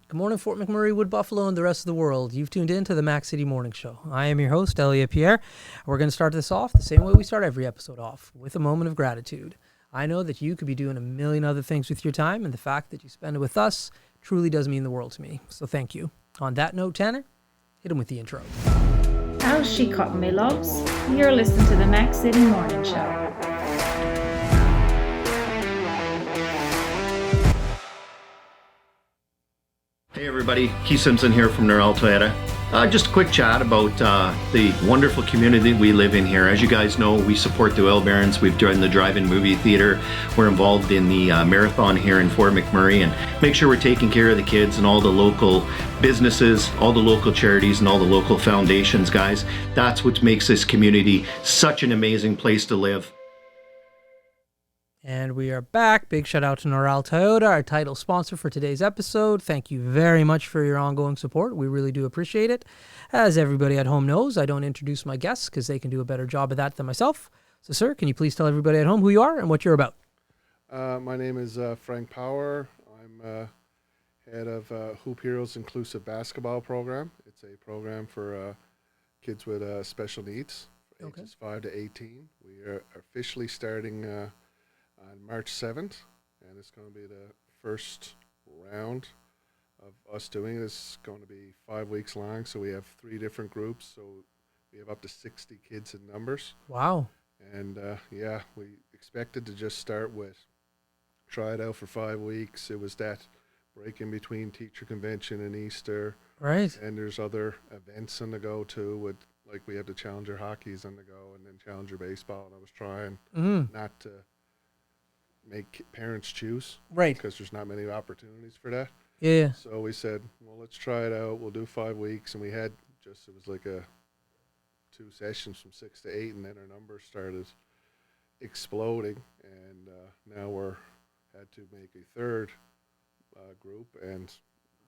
Good morning, Fort McMurray, Wood Buffalo, and the rest of the world. You've tuned in to the Mac City Morning Show. I am your host, Elliot Pierre. We're going to start this off the same way we start every episode off, with a moment of gratitude. I know that you could be doing a million other things with your time, and the fact that you spend it with us truly does mean the world to me. So thank you. On that note, Tanner, hit him with the intro. How's she cutting, me loves? You're listening to the Mac City Morning Show. Hey everybody, Keith Simpson here from Norel Toyota. Just a quick chat about the wonderful community we live in here. As you guys know, we support the Oil Barons. We've joined the drive-in movie theater. We're involved in the marathon here in Fort McMurray, and make sure we're taking care of the kids and all the local businesses, all the local charities, and all the local foundations, guys. That's what makes this community such an amazing place to live. And we are back. Big shout out to Norel Toyota, our title sponsor for today's episode. Thank you very much for your ongoing support. We really do appreciate it. As everybody at home knows, I don't introduce my guests because they can do a better job of that than myself. So, sir, can you please tell everybody at home who you are and what you're about? My name is Frank Power. I'm head of Hoop Heroes Inclusive Basketball Program. It's a program for kids with special needs, ages 5 to 18. We are officially starting on March 7th, and it's going to be the first round of us doing it. It's going to be 5 weeks long, so we have 3 different groups, so we have up to 60 kids in numbers. Wow. And we expected to just start with try it out for 5 weeks. It was that break in between teacher convention and Easter. Right. And there's other events on the go too, with like we have the Challenger hockey's on the go and then Challenger baseball, and I was trying not to make parents choose, right, because there's not many opportunities for that. Yeah. So we said, well, let's try it out. We'll do 5 weeks, and we had it was like 2 sessions from 6 to 8, and then our numbers started exploding, and now had to make a third group, and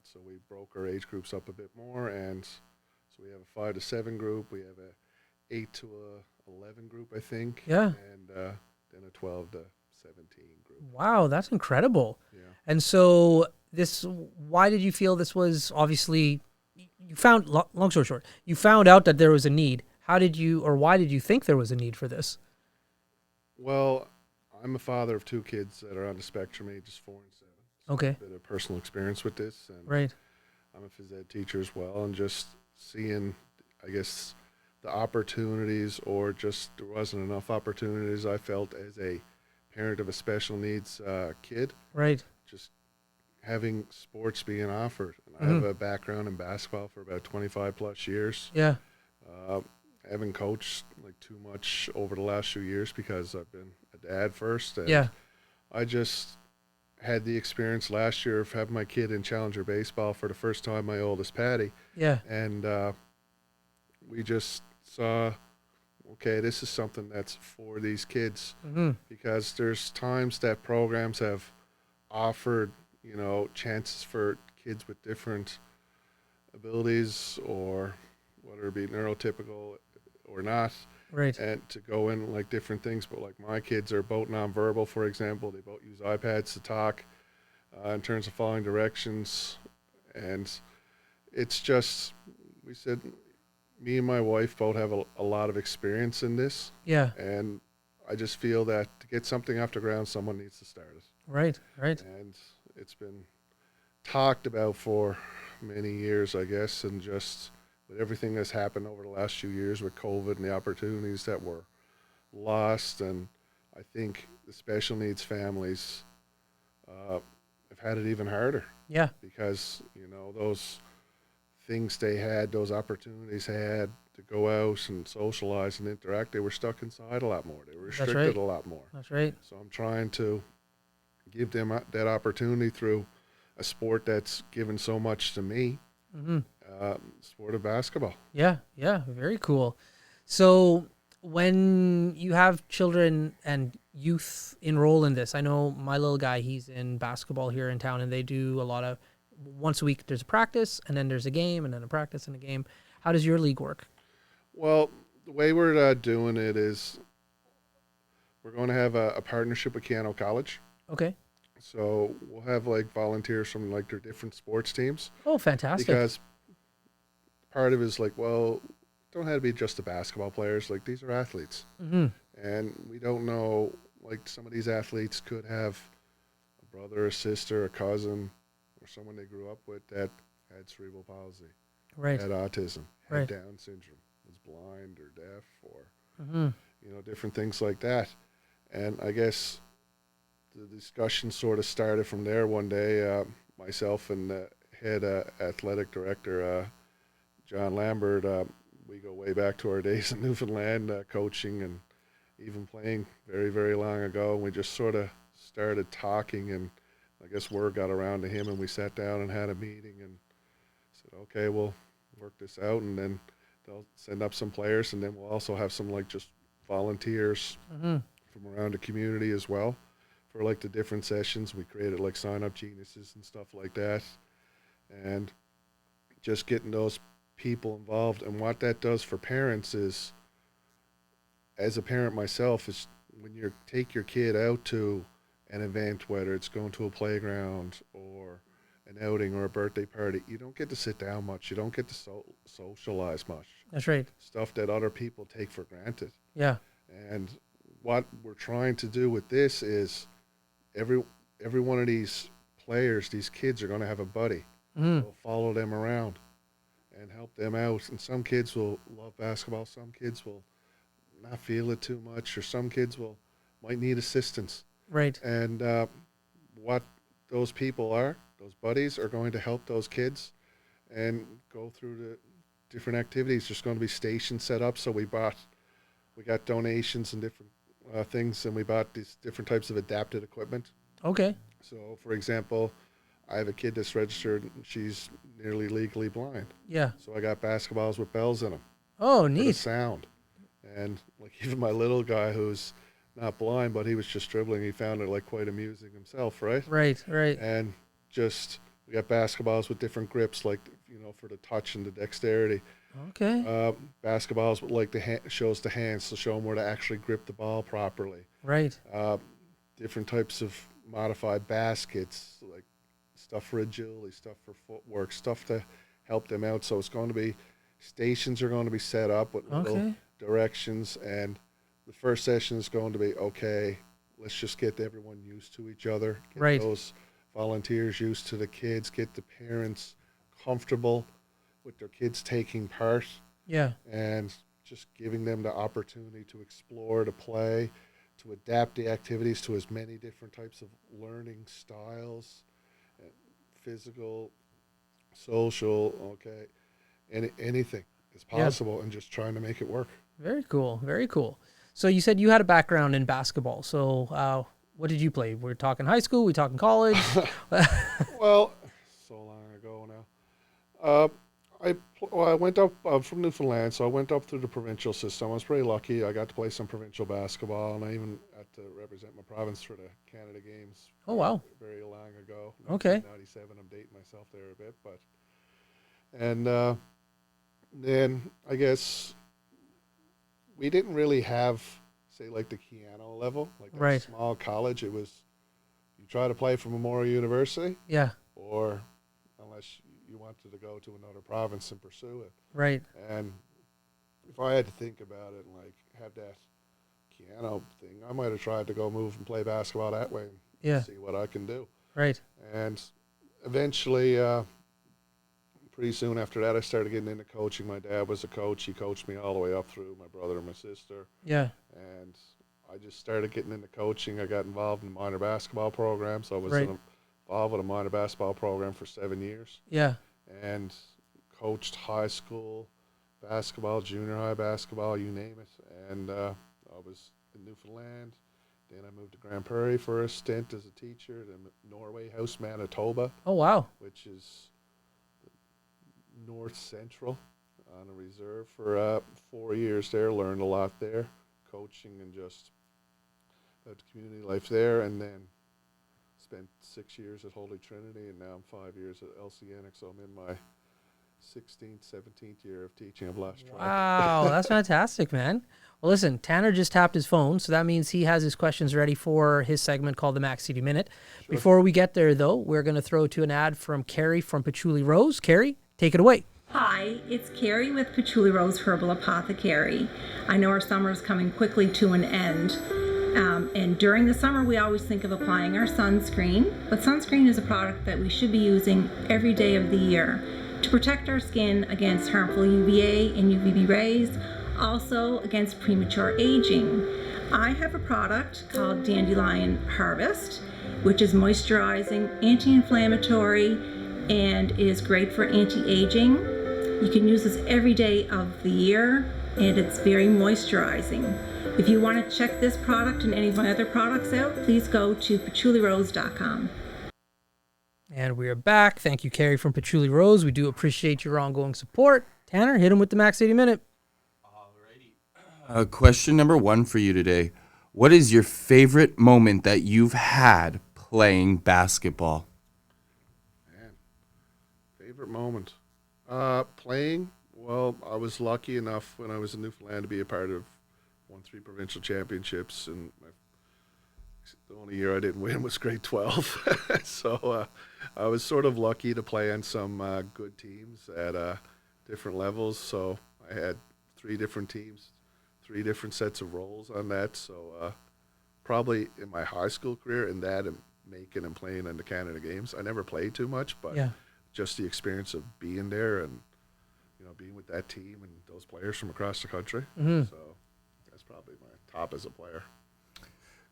so we broke our age groups up a bit more, and so we have a 5 to 7 group, we have a 8 to 11 group, I think, Yeah, and then a 12 to 17 group. Wow, that's incredible. Yeah. And so why did you feel this was obviously, you found, long story short, you found out that there was a need. How did you, or why did you think there was a need for this? Well, I'm a father of 2 kids that are on the spectrum, ages 4 and 7. So Okay. a bit of personal experience with this, and Right. I'm a phys ed teacher as well, and just seeing, I guess, the opportunities, or just there wasn't enough opportunities, I felt, as a parent of a special needs kid, Right. just having sports being offered. And I have a background in basketball for about 25 plus years. Yeah. I haven't coached like too much over the last few years because I've been a dad first. And Yeah. I just had the experience last year of having my kid in Challenger baseball for the first time, my oldest Patty. Yeah. And we just saw, okay, this is something that's for these kids, because there's times that programs have offered, chances for kids with different abilities, or whether it be neurotypical or not, Right. and to go in like different things. But like my kids are both nonverbal, for example. They both use iPads to talk in terms of following directions. And it's just, we said, me and my wife both have a lot of experience in this. Yeah. And I just feel that to get something off the ground, someone needs to start it. Right. Right. And it's been talked about for many years, I guess, and just with everything that's happened over the last few years with COVID and the opportunities that were lost. And I think the special needs families have had it even harder, Yeah. because, those things they had, those opportunities they had to go out and socialize and interact, they were stuck inside a lot more. They were restricted right. a lot more. That's right. So I'm trying to give them that opportunity through a sport that's given so much to me, sport of basketball. Yeah. Yeah. Very cool. So when you have children and youth enroll in this, I know my little guy, he's in basketball here in town, and they do a lot of, once a week there's a practice, and then there's a game, and then a practice and a game. How does your league work? Well, the way we're doing it is we're going to have a partnership with Keano College. Okay. So we'll have like volunteers from like their different sports teams Oh, fantastic. because part of it is like, well, don't have to be just the basketball players. Like these are athletes, Hmm. and we don't know. Like some of these athletes could have a brother, a sister, a cousin, or someone they grew up with that had cerebral palsy, Right. had autism, had Right. Down syndrome, was blind or deaf, or Hmm. different things like that. And I guess the discussion sort of started from there one day. Myself and the head athletic director, John Lambert, we go way back to our days in Newfoundland, coaching and even playing very, very long ago. And we just sort of started talking, and I guess word got around to him, and we sat down and had a meeting and said, okay, we'll work this out, and then they'll send up some players, and then we'll also have some like just volunteers Hmm. from around the community as well for like the different sessions. We created like sign up geniuses and stuff like that, and just getting those people involved. And what that does for parents is, as a parent myself, is when you take your kid out to an event, whether it's going to a playground or an outing or a birthday party, you don't get to sit down much. You don't get to socialize much. That's right. Stuff that other people take for granted. Yeah. And what we're trying to do with this is every one of these players, these kids are going to have a buddy. Hmm. Will follow them around and help them out. And some kids will love basketball. Some kids will not feel it too much, or some kids might need assistance. Right. And what those people are, those buddies, are going to help those kids and go through the different activities. There's going to be stations set up. So we got donations and different things, and we bought these different types of adapted equipment. Okay. So, for example, I have a kid that's registered, and she's nearly legally blind. Yeah. So I got basketballs with bells in them Oh, for the neat. sound. And like even my little guy, who's not blind, but he was just dribbling, he found it like quite amusing himself, right? Right. Right. And just we got basketballs with different grips, like for the touch and the dexterity. Okay. Basketballs with like shows the hands to show them where to actually grip the ball properly. Right. Different types of modified baskets, like stuff for agility, stuff for footwork, stuff to help them out. So it's going to be stations are going to be set up with little Okay. directions, and the first session is going to be, okay, let's just get everyone used to each other, get Right. those volunteers used to the kids, get the parents comfortable with their kids taking part, Yeah. and just giving them the opportunity to explore, to play, to adapt the activities to as many different types of learning styles, physical, social, okay, anything is Yeah. possible, and just trying to make it work. Very cool. Very cool. So you said you had a background in basketball. So what did you play? We're talking high school. We talking college? Well, so long ago now. I went up from Newfoundland, so I went up through the provincial system. I was pretty lucky. I got to play some provincial basketball, and I even got to represent my province for the Canada Games. Oh, wow. Very long ago. Okay. 1997. I'm dating myself there a bit, but and then I guess we didn't really have, say, like the Keano level, like a Right. small college. It was you try to play for Memorial University, Yeah. or unless you wanted to go to another province and pursue it. Right. And if I had to think about it and like have that Keano thing, I might have tried to go move and play basketball that way and Yeah. see what I can do. Right. And eventually, pretty soon after that, I started getting into coaching. My dad was a coach. He coached me all the way up through my brother and my sister. Yeah. And I just started getting into coaching. I got involved in minor basketball programs. I was Right. involved with a minor basketball program for 7 years, Yeah. and coached high school basketball, junior high basketball, you name it. And I was in Newfoundland. Then I moved to Grand Prairie for a stint as a teacher, then Norway House, Manitoba, Oh, wow. which is north central on a reserve for 4 years there. Learned a lot there, coaching and just had community life there. And then spent 6 years at Holy Trinity, and now I'm 5 years at LCN. So I'm in my 16th, 17th year of teaching. I've lost track. Wow, that's fantastic, man. Well, listen, Tanner just tapped his phone, so that means he has his questions ready for his segment called the Mac City Minute. Sure. Before we get there, though, we're going to throw to an ad from Carrie from Patchouli Rose. Carrie, take it away. Hi, it's Carrie with Patchouli Rose Herbal Apothecary. I know our summer is coming quickly to an end. And during the summer, we always think of applying our sunscreen. But sunscreen is a product that we should be using every day of the year to protect our skin against harmful UVA and UVB rays, also against premature aging. I have a product called Dandelion Harvest, which is moisturizing, anti-inflammatory, and is great for anti-aging. You can use this every day of the year, and it's very moisturizing. If you want to check this product and any of my other products out, please go to patchoulirose.com. And we are back. Thank you, Carrie from Patchouli Rose. We do appreciate your ongoing support. Tanner, hit him with the Mac City Minute. Question number 1 for you today. What is your favorite moment that you've had playing basketball? Man, favorite moment. Playing, well, I was lucky enough when I was in Newfoundland to be a part of won 3 provincial championships, and the only year I didn't win was grade 12. So I was sort of lucky to play on some good teams at different levels. So I had 3 different teams, 3 different sets of roles on that. So probably in my high school career, in that and making and playing in the Canada Games, I never played too much, but just the experience of being there and being with that team and those players from across the country. So that's probably my top as a player.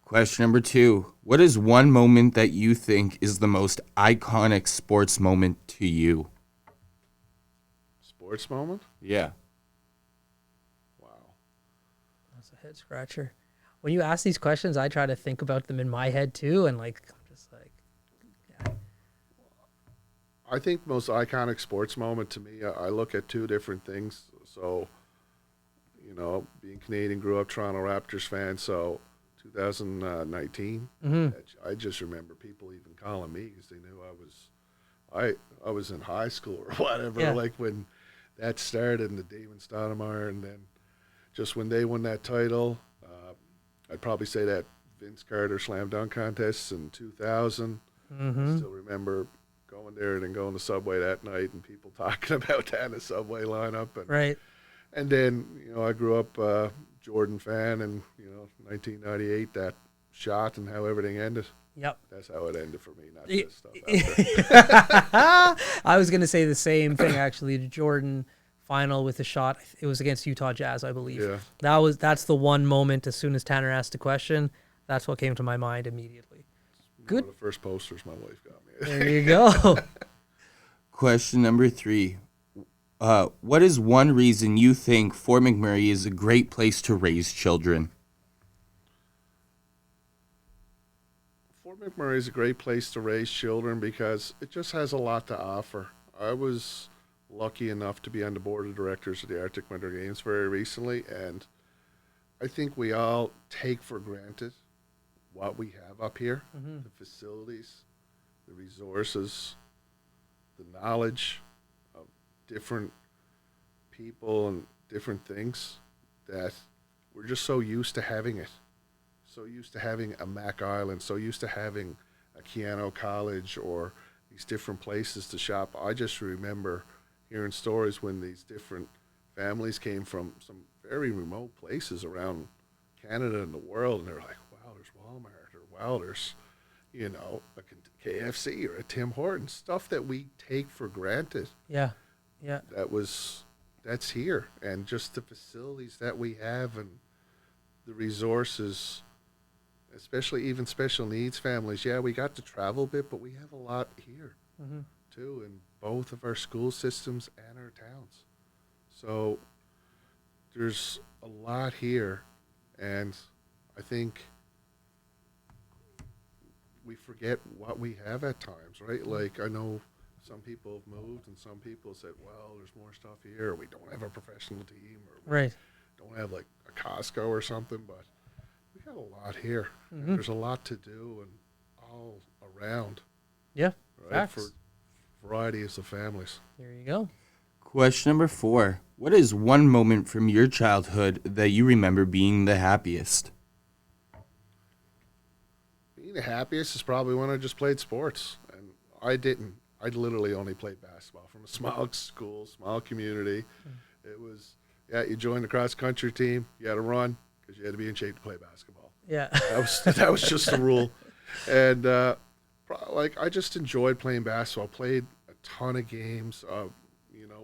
Question number 2. What is one moment that you think is the most iconic sports moment to you? Sports moment? Yeah. Wow. That's a head scratcher. When you ask these questions, I try to think about them in my head too, and I'm just like, yeah. I think most iconic sports moment to me, I look at 2 different things. So, being Canadian, grew up Toronto Raptors fan, so 2019, I just remember people even calling me because they knew I was in high school or whatever, like when that started in the Damon Stoudemire, and then just when they won that title, I'd probably say that Vince Carter slam dunk contest in 2000. I still remember going there and then going to Subway that night and people talking about that in the Subway lineup. And, Right. And then, I grew up Jordan fan, and, 1998, that shot and how everything ended. Yep. That's how it ended for me, not this stuff. I was going to say the same thing, actually. The Jordan final with the shot, it was against Utah Jazz, I believe. Yeah. That's the one moment, as soon as Tanner asked the question, that's what came to my mind immediately. Good. One of the first posters my wife got me. There you go. Question number 3. What is one reason you think Fort McMurray is a great place to raise children? Fort McMurray is a great place to raise children because it just has a lot to offer. I was lucky enough to be on the board of directors of the Arctic Winter Games very recently, and I think we all take for granted what we have up here, the facilities, the resources, the knowledge of different people and different things, that we're just so used to having it. So used to having a Mac Island, so used to having a Keano College or these different places to shop. I just remember hearing stories when these different families came from some very remote places around Canada and the world, and they're like, wow, there's Walmart, or wow, there's, a KFC or a Tim Hortons, stuff that we take for granted. Yeah. That's here. And just the facilities that we have and the resources, especially even special needs families. Yeah, we got to travel a bit, but we have a lot here too, in both of our school systems and our towns. So there's a lot here, and I think we forget what we have at times, right? Like, I know some people have moved and some people said, well, there's more stuff here, or we don't have a professional team, or we don't have like a Costco or something, but we got a lot here. There's a lot to do and all around. Yeah. Right? Facts. For varieties of families. There you go. Question number 4. What is one moment from your childhood that you remember being the happiest? Being the happiest is probably when I just played sports, and I didn't. I literally only played basketball from a small school, small community. It was, you joined the cross country team, you had to run because you had to be in shape to play basketball. Yeah. That was just the rule, and I just enjoyed playing basketball. Played a ton of games.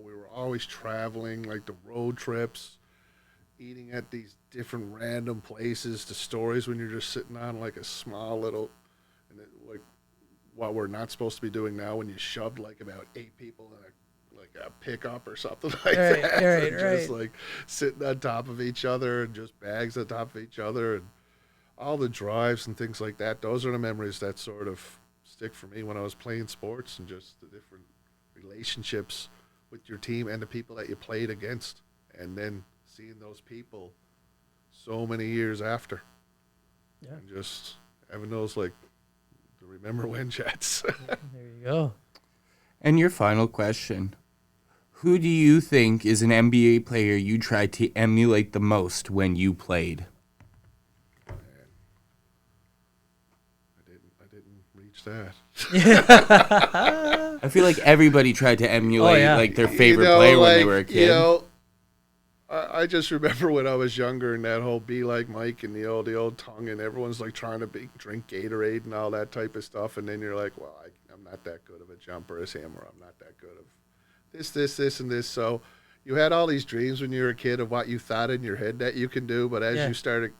We were always traveling, like the road trips, eating at these different random places. The stories when you're just sitting on like a small little, like what we're not supposed to be doing now, when you shoved like about 8 people in a pickup or something like that. Right. Just like sitting on top of each other and just bags on top of each other and all the drives and things like that. Those are the memories that sort of stick for me when I was playing sports, and just the different relationships with your team and the people that you played against, and then seeing those people so many years after. Yeah. And just having those like the remember when chats. There you go. And your final question. Who do you think is an NBA player you tried to emulate the most when you played? I didn't reach that. I feel like everybody tried to emulate like their favorite player when they were a kid. I just remember when I was younger and that whole be like Mike and the old tongue, and everyone's like trying to drink Gatorade and all that type of stuff, and then you're like, well, I'm not that good of a jumper as him, or I'm not that good of this, and this. So you had all these dreams when you were a kid of what you thought in your head that you can do, but as you started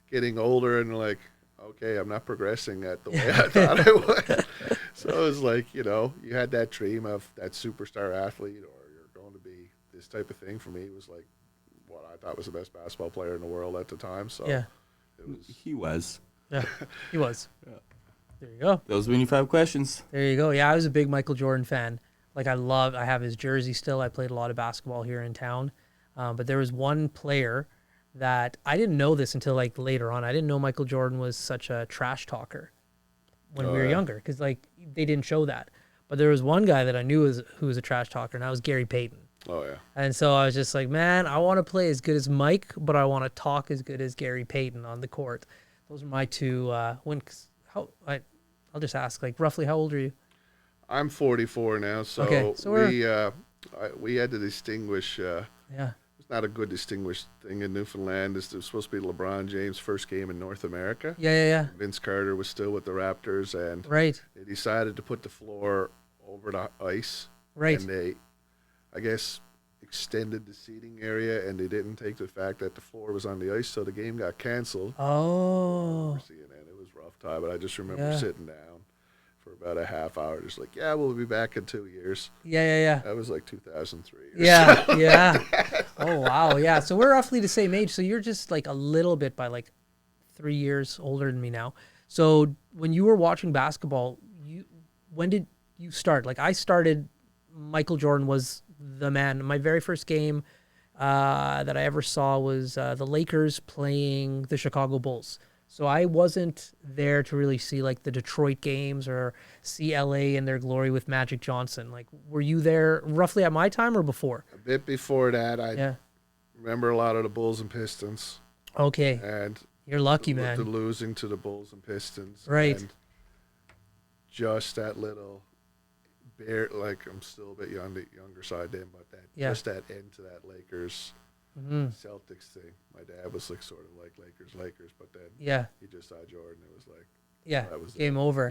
getting older and like, okay, I'm not progressing at the way I thought I would. So it was like, you had that dream of that superstar athlete, or you're going to be this type of thing. For me, it was like what I thought was the best basketball player in the world at the time. So He was. Yeah, he was. There you go. Those were your 5 questions. There you go. Yeah, I was a big Michael Jordan fan. Like, I have his jersey still. I played a lot of basketball here in town. But there was one player that I didn't know this until like later on. I didn't know Michael Jordan was such a trash talker when we were younger, because like they didn't show that. But there was one guy that I knew who was a trash talker, and that was Gary Payton. Oh yeah. And so I was just like, man, I want to play as good as Mike, but I want to talk as good as Gary Payton on the court. Those are my two. I'll just ask, like, roughly how old are you? I'm 44 now, so, okay, so we had to distinguish. Yeah. It's not a good distinguished thing in Newfoundland. This was supposed to be LeBron James' first game in North America. Yeah. Vince Carter was still with the Raptors, and they decided to put the floor over the ice. Right. And they, I guess, extended the seating area, and they didn't take the fact that the floor was on the ice, so the game got canceled. Oh. It was a rough time, but I just remember sitting down for about a half hour, just like, we'll be back in 2 years. Yeah. That was like 2003. Yeah. Oh, wow. Yeah. So we're roughly the same age. So you're just like a little bit by like 3 years older than me now. So when you were watching basketball, when did you start? Like, I started, Michael Jordan was the man. My very first game that I ever saw was the Lakers playing the Chicago Bulls. So I wasn't there to really see like the Detroit games or see LA in their glory with Magic Johnson. Like, were you there roughly at my time or before? A bit before that. I remember a lot of the Bulls and Pistons. Okay. And you're lucky, man. The losing to the Bulls and Pistons. Right. And just that little like, I'm still a bit on the younger side then, but just that end to that Lakers Celtics thing. My dad was like sort of like Lakers, but then he just saw Jordan. It was like, that was game over.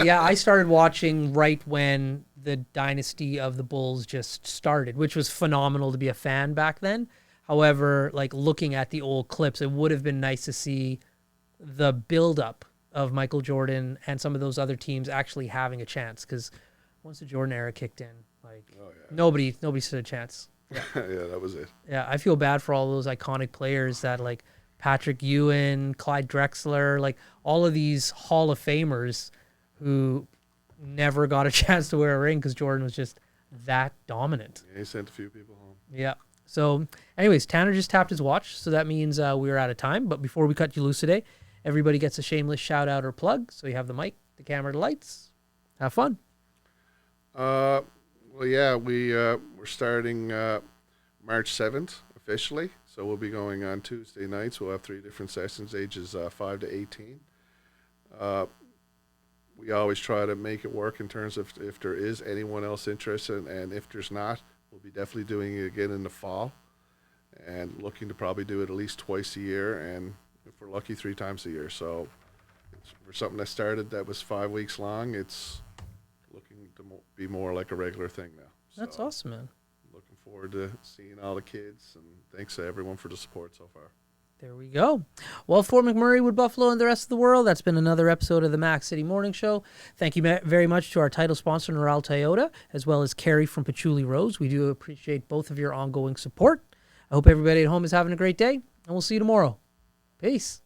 Yeah, I started watching right when the dynasty of the Bulls just started, which was phenomenal to be a fan back then. However, like, looking at the old clips, it would have been nice to see the buildup of Michael Jordan and some of those other teams actually having a chance, because once the Jordan era kicked in, like, nobody stood a chance. Yeah, that was it. Yeah, I feel bad for all those iconic players that, like, Patrick Ewing, Clyde Drexler, like, all of these Hall of Famers who never got a chance to wear a ring because Jordan was just that dominant. Yeah, he sent a few people home. Yeah. So, anyways, Tanner just tapped his watch, so that means we're out of time. But before we cut you loose today, everybody gets a shameless shout out or plug. So you have the mic, the camera, the lights. Have fun. Well, yeah, we're starting March 7th officially. So we'll be going on Tuesday nights. We'll have 3 different sessions, ages 5 to 18. Uh, we always try to make it work in terms of if there is anyone else interested, and if there's not, we'll be definitely doing it again in the fall, and looking to probably do it at least twice a year, and if we're lucky, 3 times a year. So for something that started that was 5 weeks long, it's looking to be more like a regular thing now. That's So, awesome, man. looking forward to seeing all the kids, and thanks to everyone for the support so far. There we go. Well, for McMurray, Wood Buffalo, and the rest of the world, that's been another episode of the Mac City Morning Show. Thank you very much to our title sponsor, Neural Toyota, as well as Carrie from Patchouli Rose. We do appreciate both of your ongoing support. I hope everybody at home is having a great day, and we'll see you tomorrow. Peace.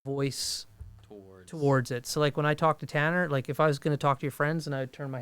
voice towards it. So like when I talk to Tanner, like if I was going to talk to your friends and I would turn my head